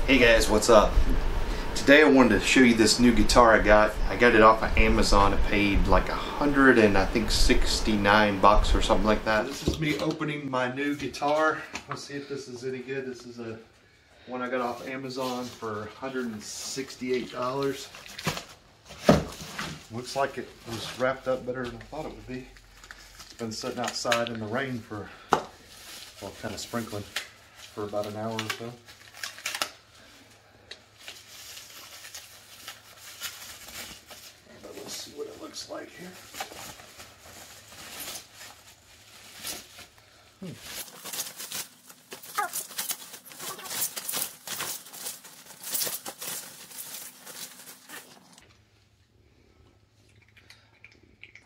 Hey guys, what's up? Today I wanted to show you this new guitar I got. I got it off of Amazon. I paid like $169 or something like that. This is me opening my new guitar. Let's see if this is any good. This is a one I got off Amazon for $168. Looks like it was wrapped up better than I thought it would be. It's been sitting outside in the rain for, well, kind of sprinkling for about an hour or so. Let's see what it looks like here.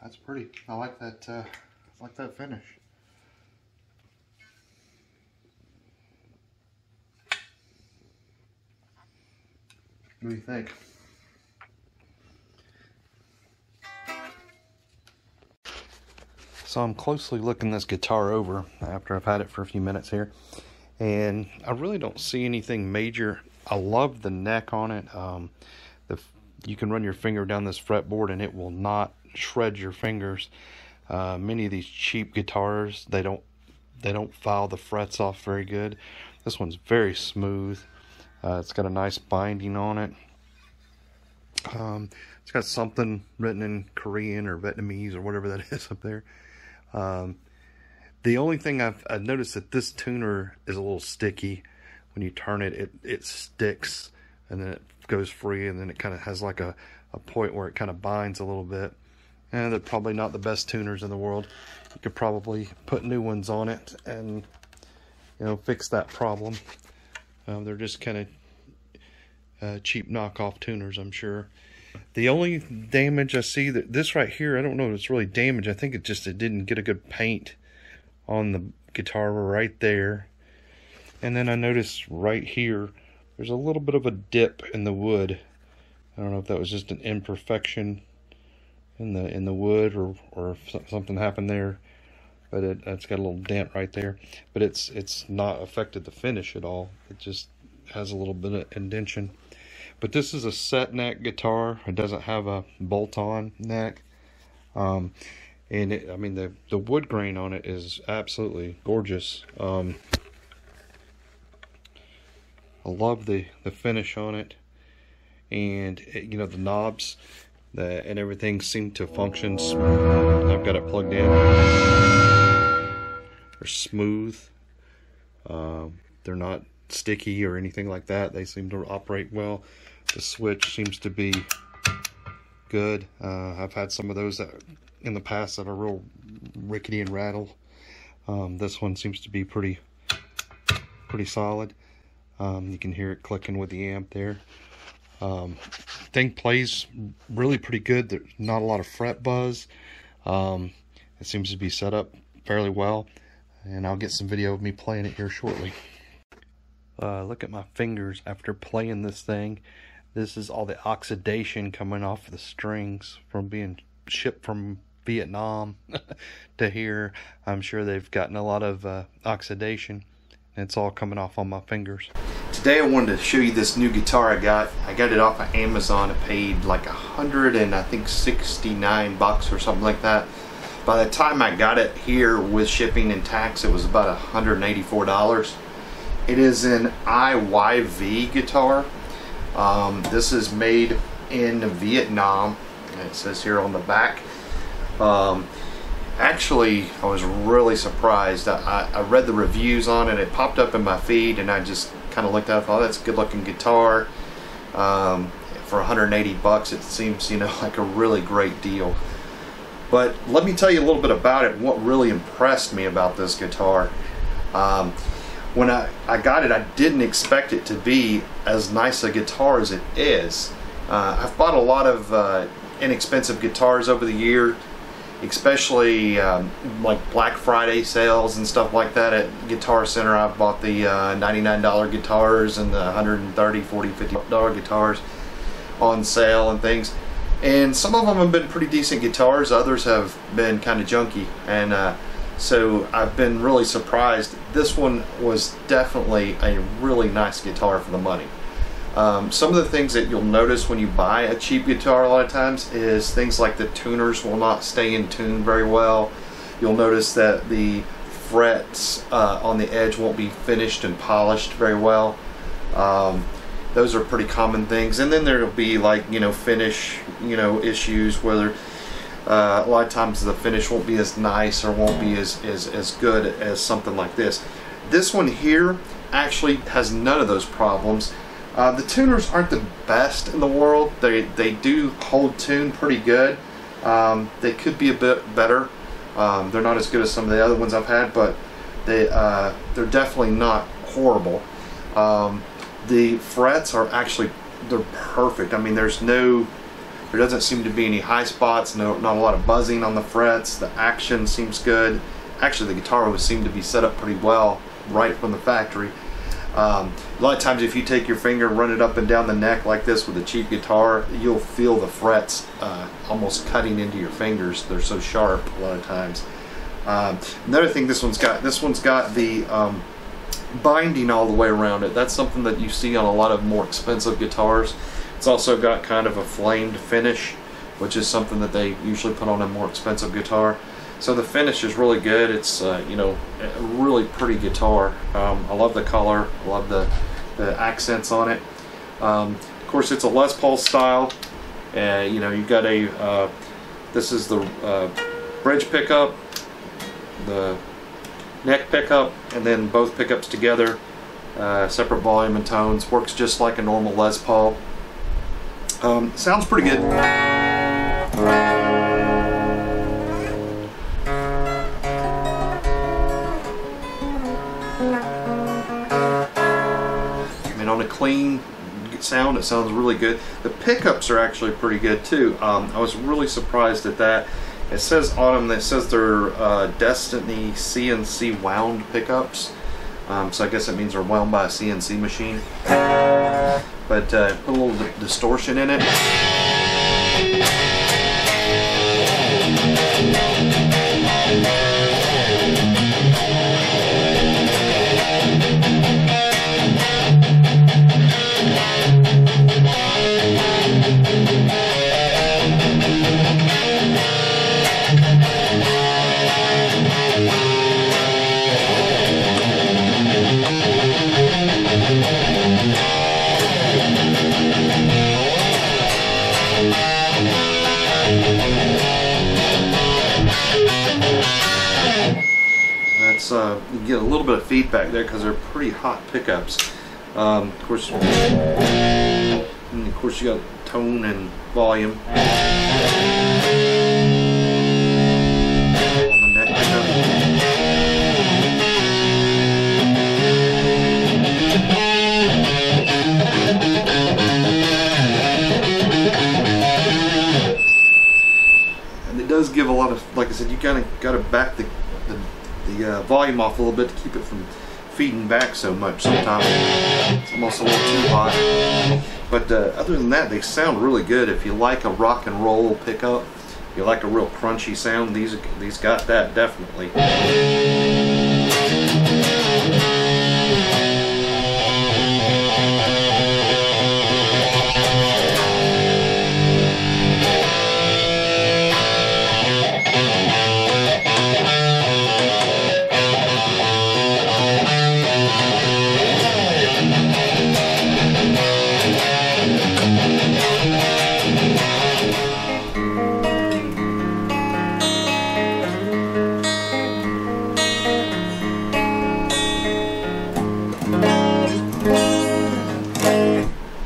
That's pretty. I like that. Finish. What do you think? So I'm closely looking this guitar over after I've had it for a few minutes here, and I really don't see anything major. I love the neck on it. You can run your finger down this fretboard and it will not shred your fingers. Many of these cheap guitars, they don't file the frets off very good. This one's very smooth. It's got a nice binding on it. It's got something written in Korean or Vietnamese or whatever that is up there. The only thing I've noticed that this tuner is a little sticky. When you turn it, it sticks and then it goes free, and then it kind of has like a point where it kind of binds a little bit. And they're probably not the best tuners in the world. You could probably put new ones on it and, you know, fix that problem. They're just kind of cheap knockoff tuners, I'm sure. The only damage I see, that this right here, I don't know if it's really damaged. I think it didn't get a good paint on the guitar right there. And then I noticed right here, there's a little bit of a dip in the wood. I don't know if that was just an imperfection in the wood or if something happened there, but it's got a little dent right there. But it's not affected the finish at all. It just has a little bit of indentation. But this is a set neck guitar. It doesn't have a bolt-on neck. And I mean, the wood grain on it is absolutely gorgeous. I love the finish on it, and you know, the knobs and everything seem to function. I've got it plugged in. They're smooth. They're not sticky or anything like that. They seem to operate well. The switch seems to be good. I've had some of those that in the past that are real rickety and rattle. This one seems to be pretty solid. You can hear it clicking with the amp there. Thing plays really pretty good. There's not a lot of fret buzz. It seems to be set up fairly well, and I'll get some video of me playing it here shortly. Look at my fingers after playing this thing. This is all the oxidation coming off the strings from being shipped from Vietnam to here. I'm sure they've gotten a lot of oxidation. It's all coming off on my fingers. Today I wanted to show you this new guitar I got. I got it off of Amazon. I paid like $169 or something like that. By the time I got it here with shipping and tax, it was about $184. It is an IYV guitar. This is made in Vietnam, and it says here on the back. Actually, I was really surprised. I read the reviews on it. It popped up in my feed, and I just kind of looked at it. Oh, that's a good-looking guitar. For $180, it seems, you know, like a really great deal. But let me tell you a little bit about it. What really impressed me about this guitar. When I got it, I didn't expect it to be as nice a guitar as it is. I've bought a lot of inexpensive guitars over the year, especially like Black Friday sales and stuff like that at Guitar Center. I've bought the $99 guitars and the $130, $40, $50 guitars on sale and things. And some of them have been pretty decent guitars, others have been kind of junky. And So I've been really surprised. This one was definitely a really nice guitar for the money. Some of the things that you'll notice when you buy a cheap guitar a lot of times is things like the tuners will not stay in tune very well. You'll notice that the frets on the edge won't be finished and polished very well. Those are pretty common things. And then there'll be, like, finish, issues where a lot of times the finish won't be as nice or won't be as good as something like this. This one here actually has none of those problems. The tuners aren't the best in the world. They do hold tune pretty good. They could be a bit better. They're not as good as some of the other ones I've had, but they're definitely not horrible. The frets are actually, they're perfect. I mean, there doesn't seem to be any high spots, not a lot of buzzing on the frets. The action seems good. Actually, the guitar would seem to be set up pretty well right from the factory. A lot of times if you take your finger and run it up and down the neck like this with a cheap guitar, you'll feel the frets almost cutting into your fingers. They're so sharp a lot of times. Another thing this one's got the binding all the way around it. That's something that you see on a lot of more expensive guitars. It's also got kind of a flamed finish, which is something that they usually put on a more expensive guitar. So the finish is really good. It's a really pretty guitar. I love the color. I love the accents on it. Of course, it's a Les Paul style. You've got this is the bridge pickup, the neck pickup, and then both pickups together, separate volume and tones. Works just like a normal Les Paul. Sounds pretty good. On a clean sound, it sounds really good. The pickups are actually pretty good too. I was really surprised at that. It says on them, they're Destiny CNC wound pickups. So I guess it means they're wound by a CNC machine. But put a little distortion in it. You get a little bit of feedback there because they're pretty hot pickups. Of course, you got tone and volume on the neck pickup. And it does give a lot of, like I said, you kind of got to back the volume off a little bit to keep it from feeding back so much sometimes. It's almost a little too hot. But other than that, they sound really good. If you like a rock and roll pickup, if you like a real crunchy sound, these got that definitely.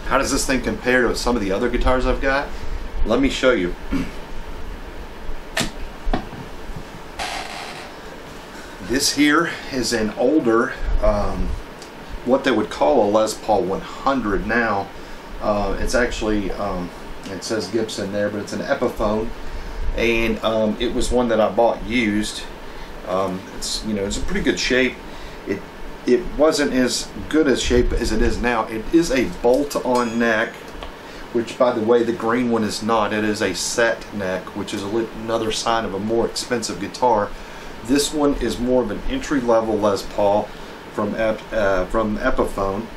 How does this thing compare to some of the other guitars I've got? Let me show you. This here is an older, what they would call a Les Paul 100 now. It's actually, it says Gibson there, but it's an Epiphone, and it was one that I bought used. It's a pretty good shape. It wasn't as good a shape as it is now. It is a bolt-on neck, which, by the way, the green one is not. It is a set neck, which is another sign of a more expensive guitar. This one is more of an entry-level Les Paul from Epiphone.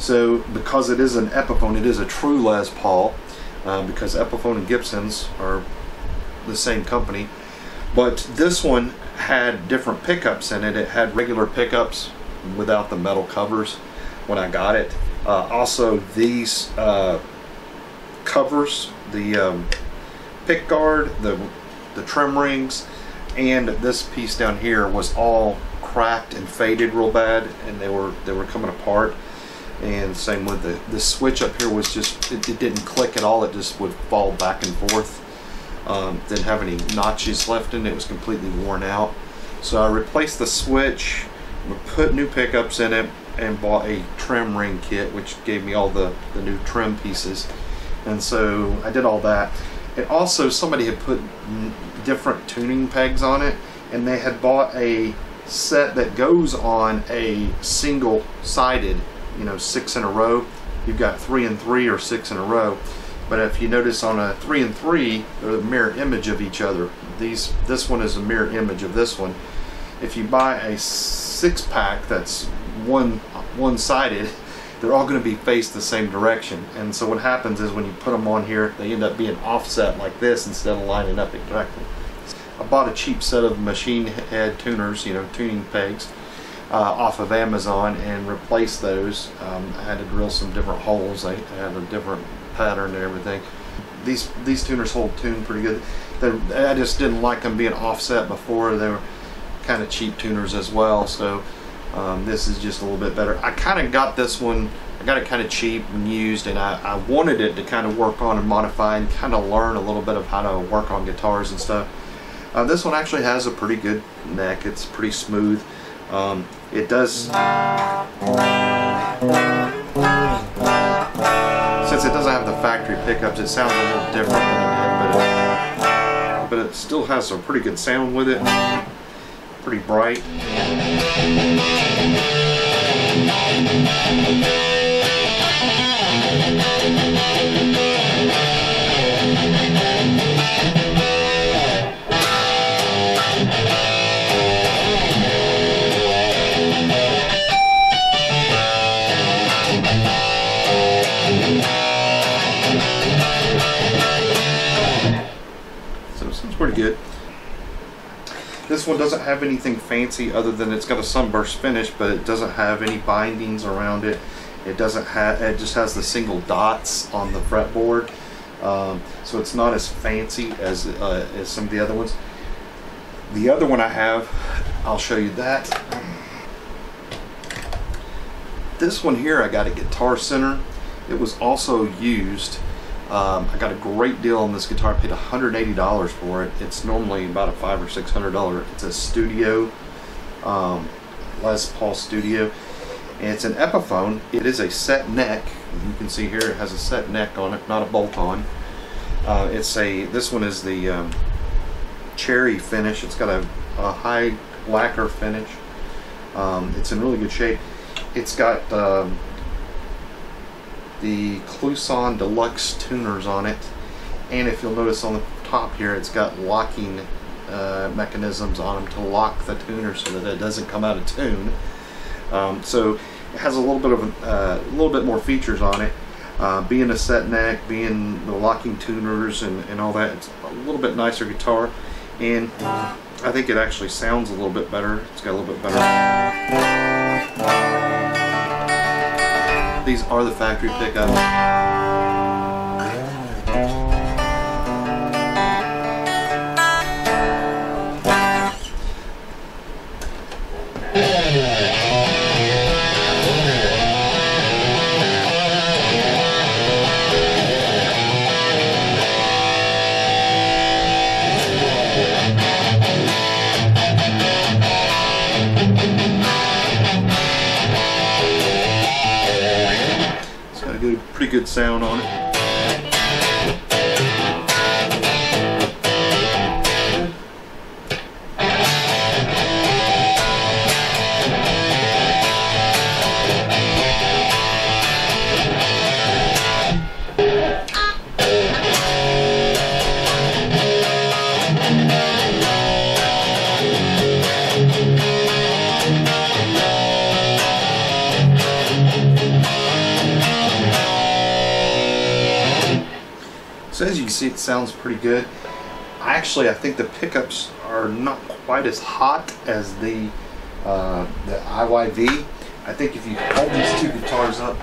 So because it is an Epiphone, it is a true Les Paul, because Epiphone and Gibson's are the same company. But this one had different pickups in it. It had regular pickups without the metal covers when I got it. Also these covers, the pick guard, the trim rings, and this piece down here was all cracked and faded real bad, and they were coming apart. And same with the switch up here was just, it didn't click at all. It just would fall back and forth. Didn't have any notches left in it. It was completely worn out. So I replaced the switch, put new pickups in it, and bought a trim ring kit, which gave me all the new trim pieces. And so I did all that. And also somebody had put different tuning pegs on it, and they had bought a set that goes on a single-sided, you know, 6 in a row. You've got 3 and 3 or 6 in a row. But if you notice on a 3 and 3, they're a mirror image of each other. This one is a mirror image of this one. If you buy a 6-pack that's one-sided, they're all going to be faced the same direction. And so what happens is when you put them on here, they end up being offset like this instead of lining up exactly. I bought a cheap set of machine head tuners, you know, tuning pegs, off of Amazon, and replaced those. I had to drill some different holes. I had a different pattern and everything. These tuners hold tune pretty good. I just didn't like them being offset before. They were kind of cheap tuners as well, so this is just a little bit better. I kind of got this one, I got it kind of cheap and used, and I wanted it to kind of work on and modify and kind of learn a little bit of how to work on guitars and stuff. This one actually has a pretty good neck. It's pretty smooth. It does, since it doesn't have the factory pickups, it sounds a little different than it did, but it still has a pretty good sound with it. Pretty bright. So it sounds pretty good. This one doesn't have anything fancy other than it's got a sunburst finish, but it doesn't have any bindings around it. It doesn't have, it just has the single dots on the fretboard. So it's not as fancy as some of the other ones. The other one I have, I'll show you that. This one here I got at Guitar Center. It was also used. I got a great deal on this guitar. I paid $180 for it. It's normally about a $500 or $600. It's a Studio, Les Paul Studio, and it's an Epiphone. It is a set neck. You can see here it has a set neck on it, not a bolt-on. This one is the cherry finish. It's got a high lacquer finish. It's in really good shape. It's got the Kluson Deluxe tuners on it, and if you'll notice on the top here, it's got locking mechanisms on them to lock the tuner so that it doesn't come out of tune. So it has a little bit more features on it. Being a set neck, being the locking tuners and all that, it's a little bit nicer guitar, and I think it actually sounds a little bit better. It's got a little bit better. These are the factory pickups. Pretty good sound on it. So as you can see, it sounds pretty good. Actually, I think the pickups are not quite as hot as the IYV. I think if you hold these two guitars up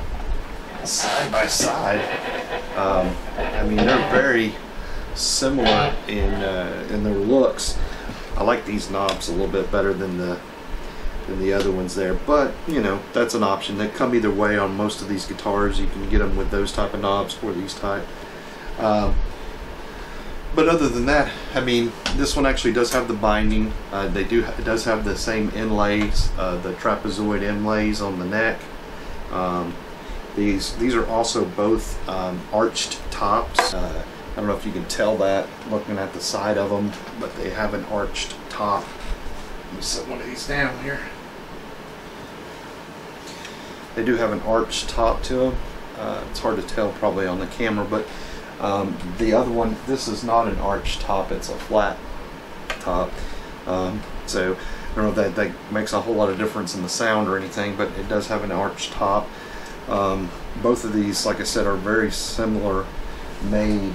side by side, I mean, they're very similar in their looks. I like these knobs a little bit better than the other ones there, but you know, that's an option. They come either way on most of these guitars. You can get them with those type of knobs or these type. But other than that, I mean, this one actually does have the binding. It does have the same inlays, the trapezoid inlays on the neck. These are also both arched tops. I don't know if you can tell that looking at the side of them, but they have an arched top. Let me set one of these down here. They do have an arched top to them. It's hard to tell probably on the camera, but the other one, this is not an arched top, it's a flat top. So I don't know if that makes a whole lot of difference in the sound or anything, but it does have an arched top. Both of these, like I said, are very similar made,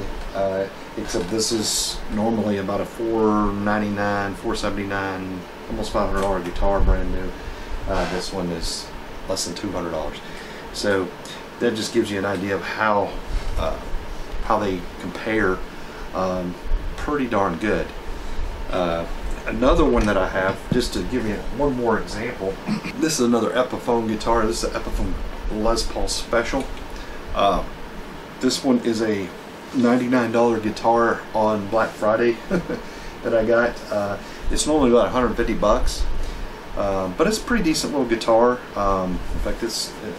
except this is normally about a $499, $479, almost $500 guitar, brand new. This one is less than $200. So that just gives you an idea of how they compare. Pretty darn good. Another one that I have, just to give you one more example, this is another Epiphone guitar. This is an Epiphone Les Paul Special. This one is a $99 guitar on Black Friday that I got. It's normally about 150 bucks, but it's a pretty decent little guitar. In fact,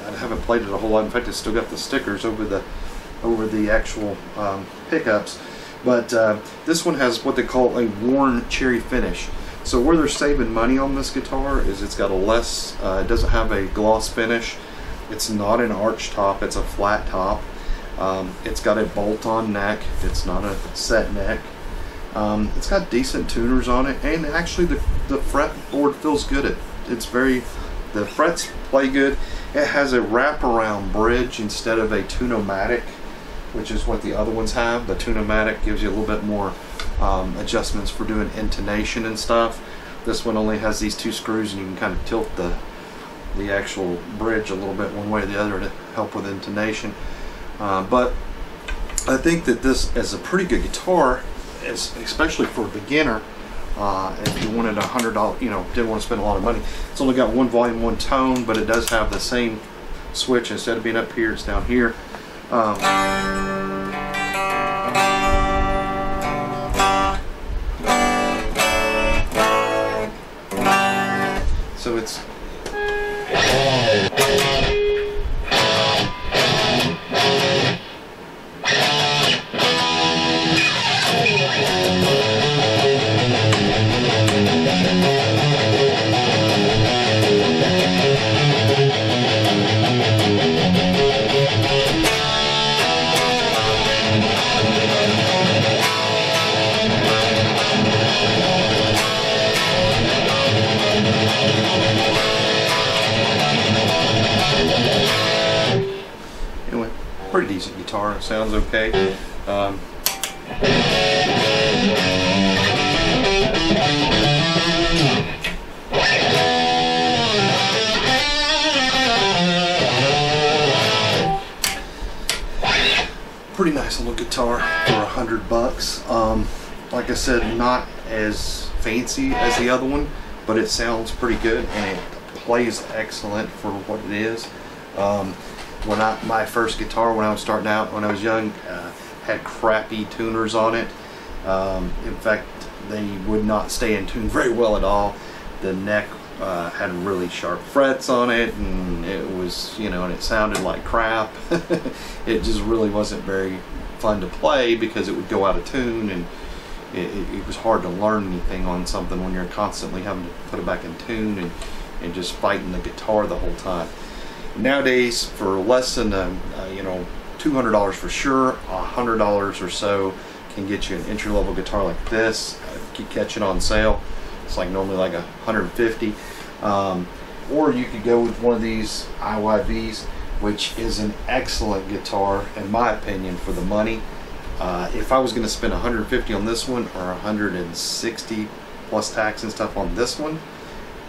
I haven't played it a whole lot. In fact, it's still got the stickers over the actual pickups. But this one has what they call a worn cherry finish. So where they're saving money on this guitar is it's got a less, it doesn't have a gloss finish. It's not an arch top, it's a flat top. It's got a bolt-on neck, it's not a set neck. It's got decent tuners on it, and actually the fretboard feels good. The frets play good. It has a wraparound bridge instead of a Tune-o-matic, which is what the other ones have. The Tune-o-matic gives you a little bit more adjustments for doing intonation and stuff. This one only has these two screws, and you can kind of tilt the actual bridge a little bit one way or the other to help with intonation. But I think that this is a pretty good guitar, especially for a beginner. If you wanted $100, you know, didn't want to spend a lot of money. It's only got one volume, one tone, but it does have the same switch. Instead of being up here, it's down here. So it's anyway, pretty decent guitar. It sounds okay. Pretty nice little guitar for $100. Like I said, not as fancy as the other one, but it sounds pretty good and it plays excellent for what it is. My first guitar when I was starting out, when I was young, had crappy tuners on it. In fact, they would not stay in tune very well at all. The neck had really sharp frets on it, and it was, you know, and it sounded like crap. It just really wasn't very fun to play because it would go out of tune, and it was hard to learn anything on something when you're constantly having to put it back in tune and just fighting the guitar the whole time. Nowadays, for less than you know, $200 for sure, $100 or so can get you an entry-level guitar like this. If you catch it on sale, it's like normally like $150. Or you could go with one of these IYVs, which is an excellent guitar in my opinion for the money. If I was going to spend 150 on this one or 160 plus tax and stuff on this one,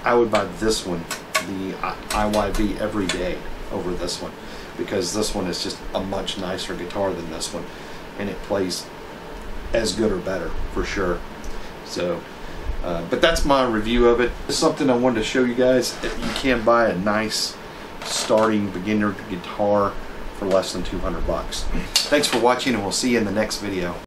I would buy this one, the IYV Everyday, over this one, because this one is just a much nicer guitar than this one, and it plays as good or better for sure. So but that's my review of it. It's something I wanted to show you guys. You can buy a nice starting beginner guitar for less than 200 bucks. Thanks for watching, and we'll see you in the next video.